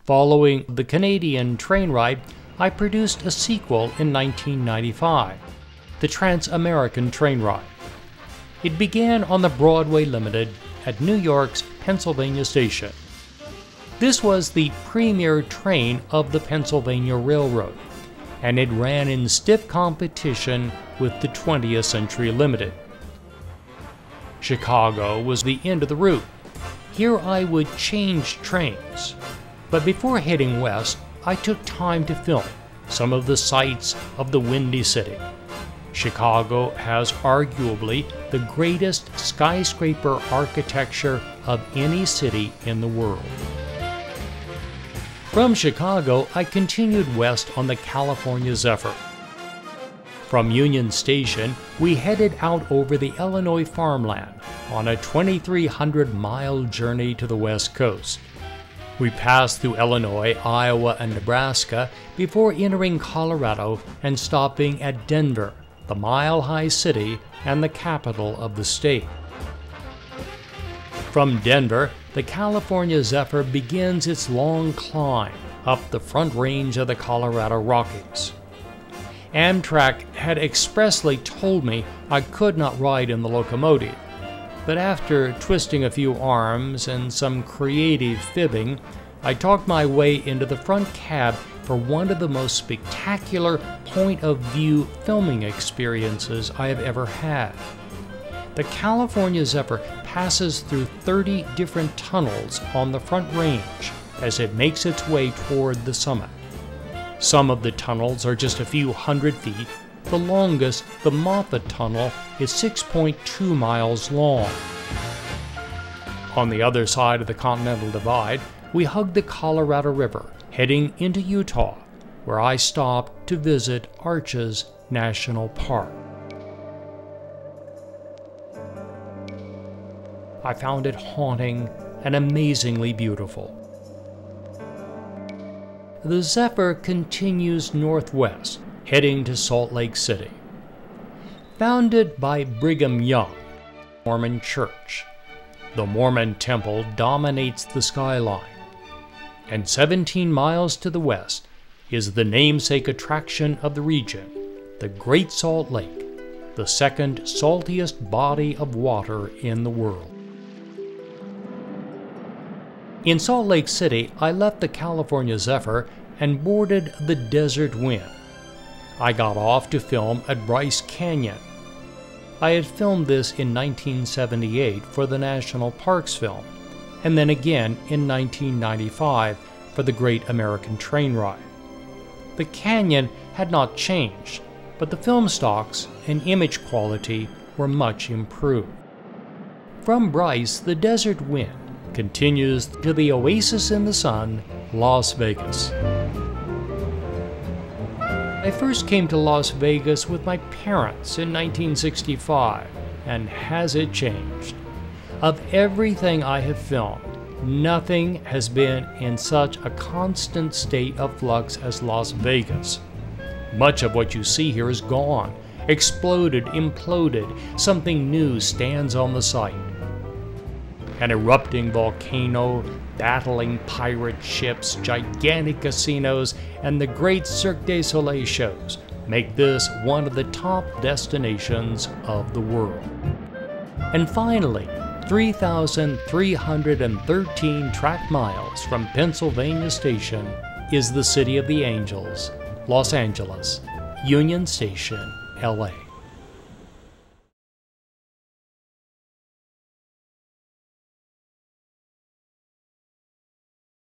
Following the Canadian train ride, I produced a sequel in 1995, the Trans-American Train Ride. It began on the Broadway Limited at New York's Pennsylvania Station. This was the premier train of the Pennsylvania Railroad, and it ran in stiff competition with the 20th Century Limited. Chicago was the end of the route. Here I would change trains. But before heading west, I took time to film some of the sights of the Windy City. Chicago has arguably the greatest skyscraper architecture of any city in the world. From Chicago, I continued west on the California Zephyr. From Union Station, we headed out over the Illinois farmland on a 2,300-mile journey to the west coast. We passed through Illinois, Iowa, and Nebraska before entering Colorado and stopping at Denver, the mile-high city and the capital of the state. From Denver, the California Zephyr begins its long climb up the Front Range of the Colorado Rockies. Amtrak had expressly told me I could not ride in the locomotive, but after twisting a few arms and some creative fibbing, I talked my way into the front cab for one of the most spectacular point-of-view filming experiences I have ever had. The California Zephyr passes through 30 different tunnels on the Front Range as it makes its way toward the summit. Some of the tunnels are just a few hundred feet. The longest, the Moffat Tunnel, is 6.2 miles long. On the other side of the Continental Divide, we hug the Colorado River, heading into Utah, where I stopped to visit Arches National Park. I found it haunting and amazingly beautiful. The Zephyr continues northwest, heading to Salt Lake City. Founded by Brigham Young, Mormon Church, the Mormon Temple dominates the skyline. And 17 miles to the west is the namesake attraction of the region, the Great Salt Lake, the second saltiest body of water in the world. In Salt Lake City, I left the California Zephyr and boarded the Desert Wind. I got off to film at Bryce Canyon. I had filmed this in 1978 for the National Parks film, and then again in 1995 for the Great American Train Ride. The canyon had not changed, but the film stocks and image quality were much improved. From Bryce, the Desert Wind continues to the oasis in the sun, Las Vegas. I first came to Las Vegas with my parents in 1965, and has it changed? Of everything I have filmed, nothing has been in such a constant state of flux as Las Vegas. Much of what you see here is gone, exploded, imploded. Something new stands on the site. An erupting volcano, battling pirate ships, gigantic casinos, and the great Cirque du Soleil shows make this one of the top destinations of the world. And finally, 3,313 track miles from Pennsylvania Station is the City of the Angels, Los Angeles, Union Station, LA.